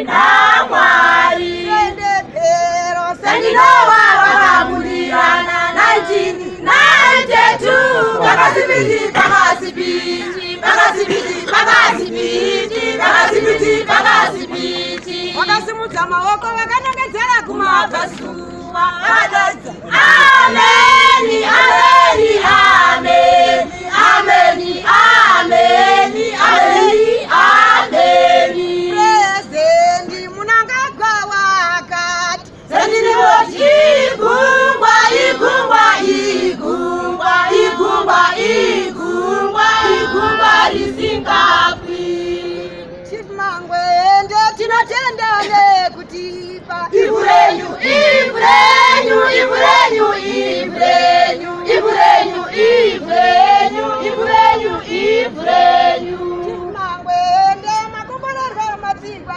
na mwari Sende pero Sendinowa wakamundirana 1992 Pakasipiti wakasimudza maoko vakanongedzera kumabvasuwa Ameni, ameni, ameni, ameni, ameni, ameni, ameni. Prezendi Mnangagwa wakati Sendinoti igungwa, igungwa, igungwa, igungwa, igungwa, igungwa risingapwi. Chief Mangwende tinotenda nekutipa Ivurenyu, ivurenyu, ivurenyu, ivurenyu.